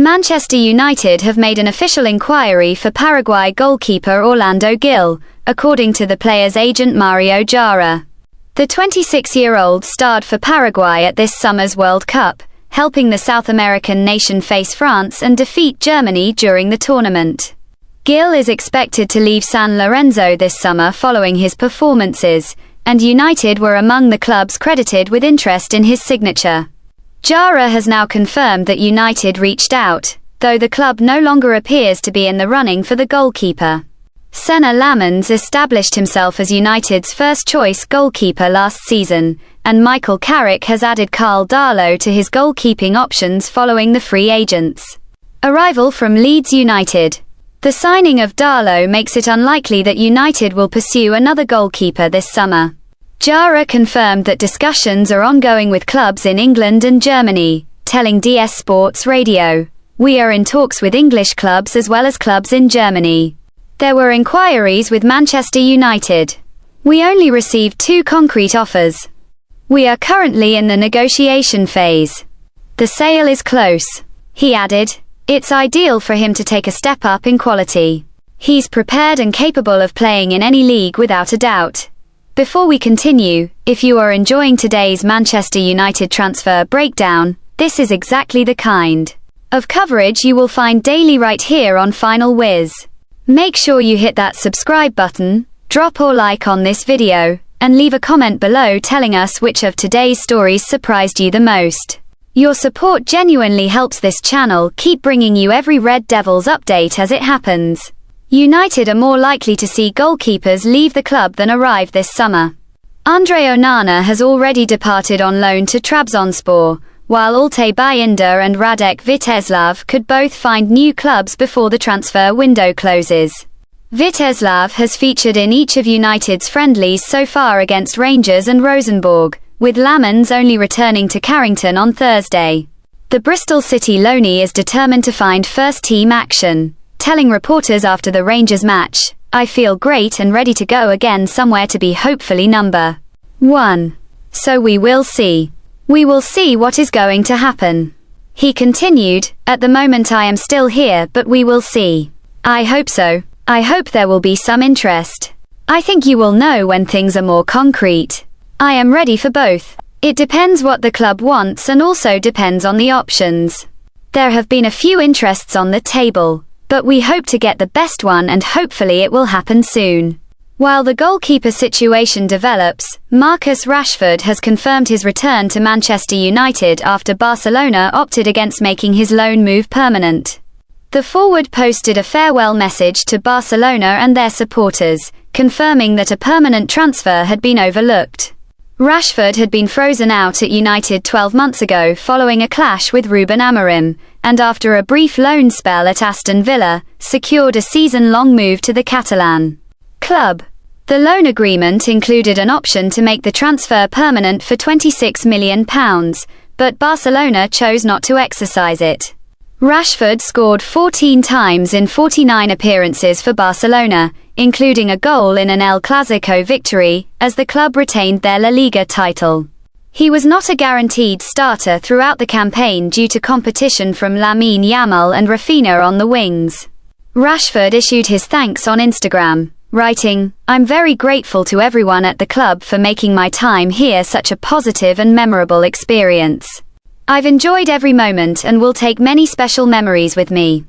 Manchester United have made an official inquiry for Paraguay goalkeeper Orlando Gil, according to the player's agent Mario Jara. The 26-year-old starred for Paraguay at this summer's World Cup, helping the South American nation face France and defeat Germany during the tournament. Gil is expected to leave San Lorenzo this summer following his performances, and United were among the clubs credited with interest in his signature. Jara has now confirmed that United reached out, though the club no longer appears to be in the running for the goalkeeper. Senna Lamens established himself as United's first-choice goalkeeper last season, and Michael Carrick has added Karl Darlow to his goalkeeping options following the free agents. Arrival from Leeds United. The signing of Darlow makes it unlikely that United will pursue another goalkeeper this summer. Jara confirmed that discussions are ongoing with clubs in England and Germany, telling DS Sports Radio, "We are in talks with English clubs as well as clubs in Germany. There were inquiries with Manchester United. We only received 2 concrete offers. We are currently in the negotiation phase. The sale is close." He added, "It's ideal for him to take a step up in quality. He's prepared and capable of playing in any league without a doubt." Before we continue, if you are enjoying today's Manchester United transfer breakdown, this is exactly the kind of coverage you will find daily right here on Final Whiz. Make sure you hit that subscribe button, drop or like on this video, and leave a comment below telling us which of today's stories surprised you the most. Your support genuinely helps this channel keep bringing you every Red Devils update as it happens. United are more likely to see goalkeepers leave the club than arrive this summer. Andre Onana has already departed on loan to Trabzonspor, while Altay Bayindir and Radek Viteslav could both find new clubs before the transfer window closes. Viteslav has featured in each of United's friendlies so far against Rangers and Rosenborg, with Lamens only returning to Carrington on Thursday. The Bristol City loanee is determined to find first-team action, telling reporters after the Rangers match, "I feel great and ready to go again somewhere to be hopefully number 1. So we will see. We will see what is going to happen." He continued, "At the moment I am still here but we will see. I hope so. I hope there will be some interest. I think you will know when things are more concrete. I am ready for both. It depends what the club wants and also depends on the options. There have been a few interests on the table, but we hope to get the best one and hopefully it will happen soon." While the goalkeeper situation develops, Marcus Rashford has confirmed his return to Manchester United after Barcelona opted against making his loan move permanent. The forward posted a farewell message to Barcelona and their supporters, confirming that a permanent transfer had been overlooked. Rashford had been frozen out at United 12 months ago following a clash with Ruben Amorim, and after a brief loan spell at Aston Villa, secured a season-long move to the Catalan club. The loan agreement included an option to make the transfer permanent for £26 million, but Barcelona chose not to exercise it. Rashford scored 14 times in 49 appearances for Barcelona, including a goal in an El Clasico victory, as the club retained their La Liga title. He was not a guaranteed starter throughout the campaign due to competition from Lamine Yamal and Rafinha on the wings. Rashford issued his thanks on Instagram, writing, "I'm very grateful to everyone at the club for making my time here such a positive and memorable experience. I've enjoyed every moment and will take many special memories with me.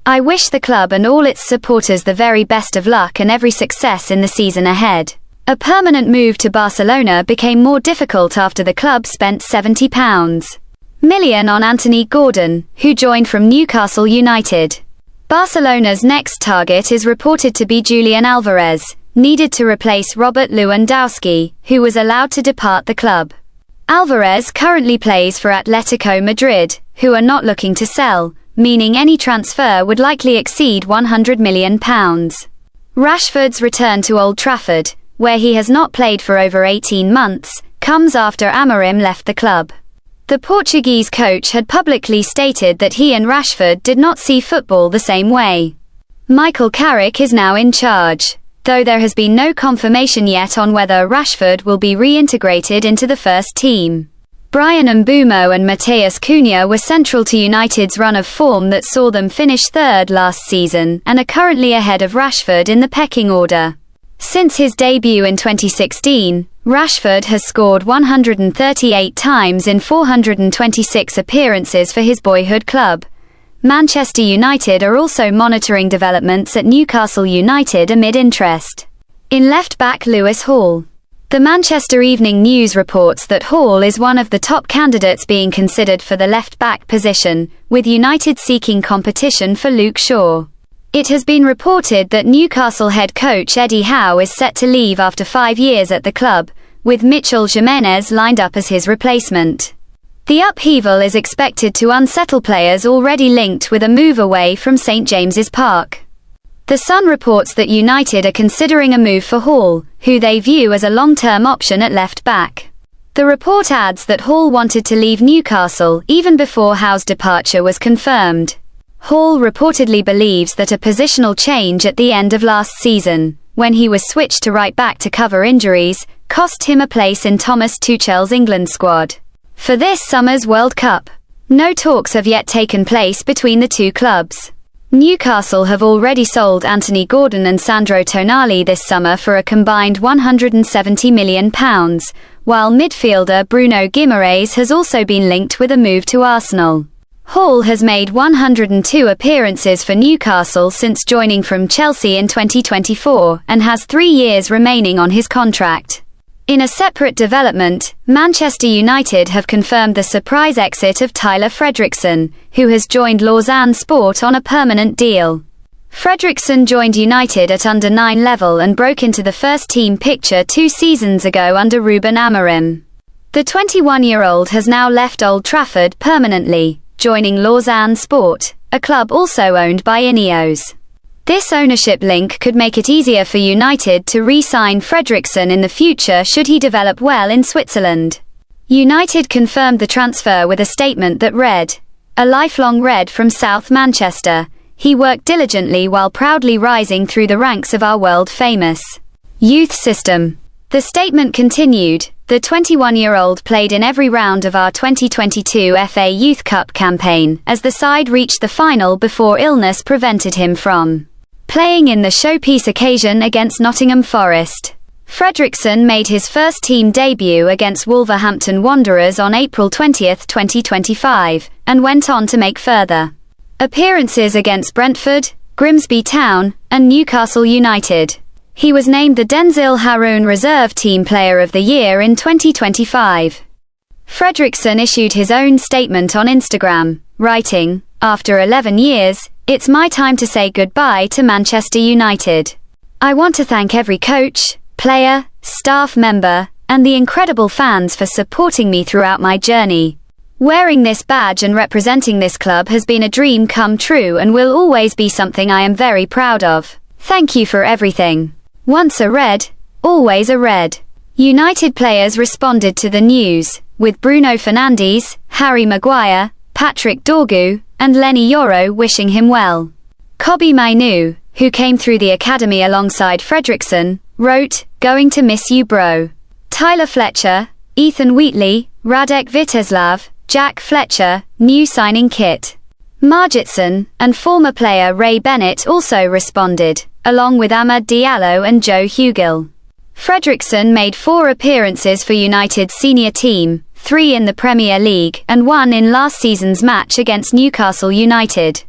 I wish the club and all its supporters the very best of luck and every success in the season ahead." A permanent move to Barcelona became more difficult after the club spent £70 million on Anthony Gordon, who joined from Newcastle United. Barcelona's next target is reported to be Julian Alvarez, needed to replace Robert Lewandowski, who was allowed to depart the club. Alvarez currently plays for Atletico Madrid, who are not looking to sell, meaning any transfer would likely exceed £100 million. Rashford's return to Old Trafford, where he has not played for over 18 months, comes after Amorim left the club. The Portuguese coach had publicly stated that he and Rashford did not see football the same way. Michael Carrick is now in charge, though there has been no confirmation yet on whether Rashford will be reintegrated into the first team. Bryan Mbeumo and Matheus Cunha were central to United's run of form that saw them finish third last season and are currently ahead of Rashford in the pecking order. Since his debut in 2016, Rashford has scored 138 times in 426 appearances for his boyhood club. Manchester United are also monitoring developments at Newcastle United amid interest in left-back Lewis Hall. The Manchester Evening News reports that Hall is one of the top candidates being considered for the left-back position, with United seeking competition for Luke Shaw. It has been reported that Newcastle head coach Eddie Howe is set to leave after 5 years at the club, with Mitchell Jimenez lined up as his replacement. The upheaval is expected to unsettle players already linked with a move away from St James's Park. The Sun reports that United are considering a move for Hall, who they view as a long-term option at left-back. The report adds that Hall wanted to leave Newcastle even before Howe's departure was confirmed. Hall reportedly believes that a positional change at the end of last season, when he was switched to right-back to cover injuries, cost him a place in Thomas Tuchel's England squad for this summer's World Cup. No talks have yet taken place between the two clubs. Newcastle have already sold Anthony Gordon and Sandro Tonali this summer for a combined £170 million, while midfielder Bruno Guimaraes has also been linked with a move to Arsenal. Hall has made 102 appearances for Newcastle since joining from Chelsea in 2024 and has 3 years remaining on his contract. In a separate development, Manchester United have confirmed the surprise exit of Tyler Fredricson, who has joined Lausanne Sport on a permanent deal. Fredricson joined United at under-9 level and broke into the first-team picture 2 seasons ago under Ruben Amorim. The 21-year-old has now left Old Trafford permanently, joining Lausanne Sport, a club also owned by Ineos. This ownership link could make it easier for United to re-sign Fredricson in the future should he develop well in Switzerland. United confirmed the transfer with a statement that read, "A lifelong Red from South Manchester, he worked diligently while proudly rising through the ranks of our world-famous youth system." The statement continued, "The 21-year-old played in every round of our 2022 FA Youth Cup campaign as the side reached the final before illness prevented him from playing in the showpiece occasion against Nottingham Forest." Fredricson made his first team debut against Wolverhampton Wanderers on April 20, 2025, and went on to make further appearances against Brentford, Grimsby Town, and Newcastle United. He was named the Denzil Haroun Reserve Team Player of the Year in 2025. Fredricson issued his own statement on Instagram, writing, "After 11 years, it's my time to say goodbye to Manchester United. I want to thank every coach, player, staff member, and the incredible fans for supporting me throughout my journey. Wearing this badge and representing this club has been a dream come true and will always be something I am very proud of. Thank you for everything. Once a Red, always a Red." United players responded to the news, with Bruno Fernandes, Harry Maguire, Patrick Dorgu, and Lenny Yoro wishing him well. Kobbie Mainoo, who came through the academy alongside Fredricson, wrote, "Going to miss you bro." Tyler Fletcher, Ethan Wheatley, Radek Viteslav, Jack Fletcher, new signing kit. Margitson, and former player Ray Bennett also responded, along with Amad Diallo and Joe Hugill. Fredricson made 4 appearances for United's senior team, 3 in the Premier League and 1 in last season's match against Newcastle United.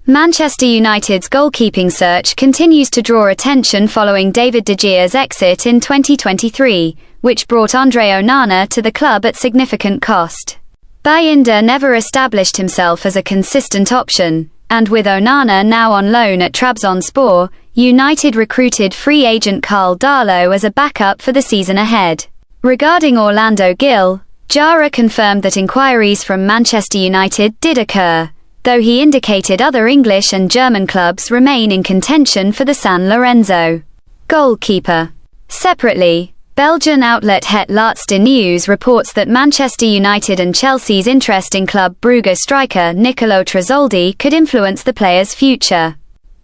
Manchester United's goalkeeping search continues to draw attention following David De Gea's exit in 2023, which brought Andre Onana to the club at significant cost. Bayindir never established himself as a consistent option, and with Onana now on loan at Trabzonspor, United recruited free agent Carl Darlow as a backup for the season ahead. Regarding Orlando Gil, Jara confirmed that inquiries from Manchester United did occur, though he indicated other English and German clubs remain in contention for the San Lorenzo goalkeeper. Separately, Belgian outlet Het Laatste Nieuws reports that Manchester United and Chelsea's interest in Club Brugge striker Nicolò Tresoldi could influence the player's future.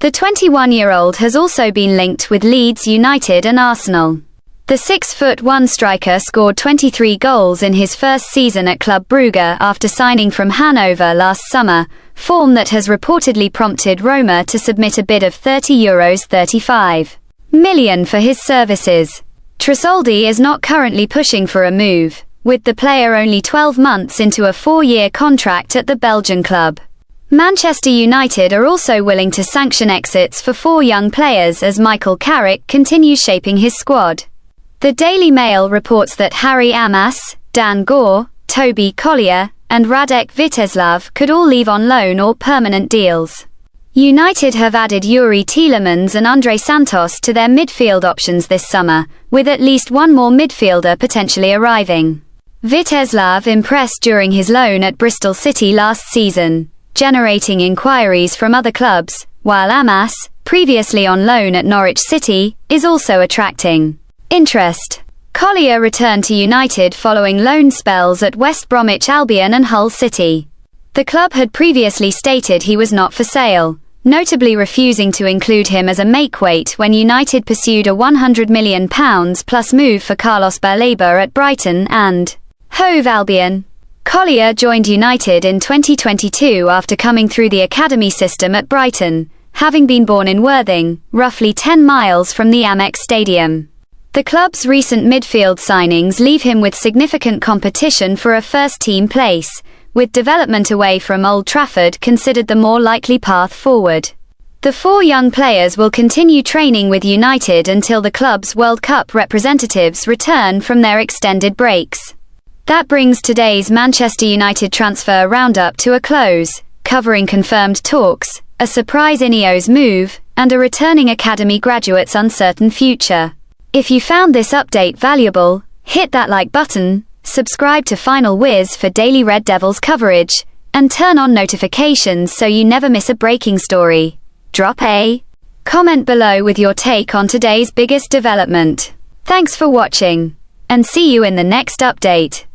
The 21-year-old has also been linked with Leeds United and Arsenal. The 6'1" striker scored 23 goals in his first season at Club Brugge after signing from Hanover last summer, form that has reportedly prompted Roma to submit a bid of €35 million for his services. Tresoldi is not currently pushing for a move, with the player only 12 months into a 4-year contract at the Belgian club. Manchester United are also willing to sanction exits for 4 young players as Michael Carrick continues shaping his squad. The Daily Mail reports that Harry Amas, Dan Gore, Toby Collier, and Radek Viteslav could all leave on loan or permanent deals. United have added Yuri Tielemans and Andre Santos to their midfield options this summer, with at least one more midfielder potentially arriving. Viteslav impressed during his loan at Bristol City last season, generating inquiries from other clubs, while Amas, previously on loan at Norwich City, is also attracting interest. Collier returned to United following loan spells at West Bromwich Albion and Hull City. The club had previously stated he was not for sale, notably refusing to include him as a makeweight when United pursued a £100 million plus move for Carlos Baleba at Brighton and Hove Albion. Collier joined United in 2022 after coming through the academy system at Brighton, having been born in Worthing, roughly 10 miles from the Amex Stadium. The club's recent midfield signings leave him with significant competition for a first-team place, with development away from Old Trafford considered the more likely path forward. The 4 young players will continue training with United until the club's World Cup representatives return from their extended breaks. That brings today's Manchester United transfer roundup to a close, covering confirmed talks, a surprise Ineos move, and a returning academy graduate's uncertain future. If you found this update valuable, hit that like button, subscribe to Final Whiz for daily Red Devils coverage, and turn on notifications so you never miss a breaking story. Drop a comment below with your take on today's biggest development. Thanks for watching, and see you in the next update.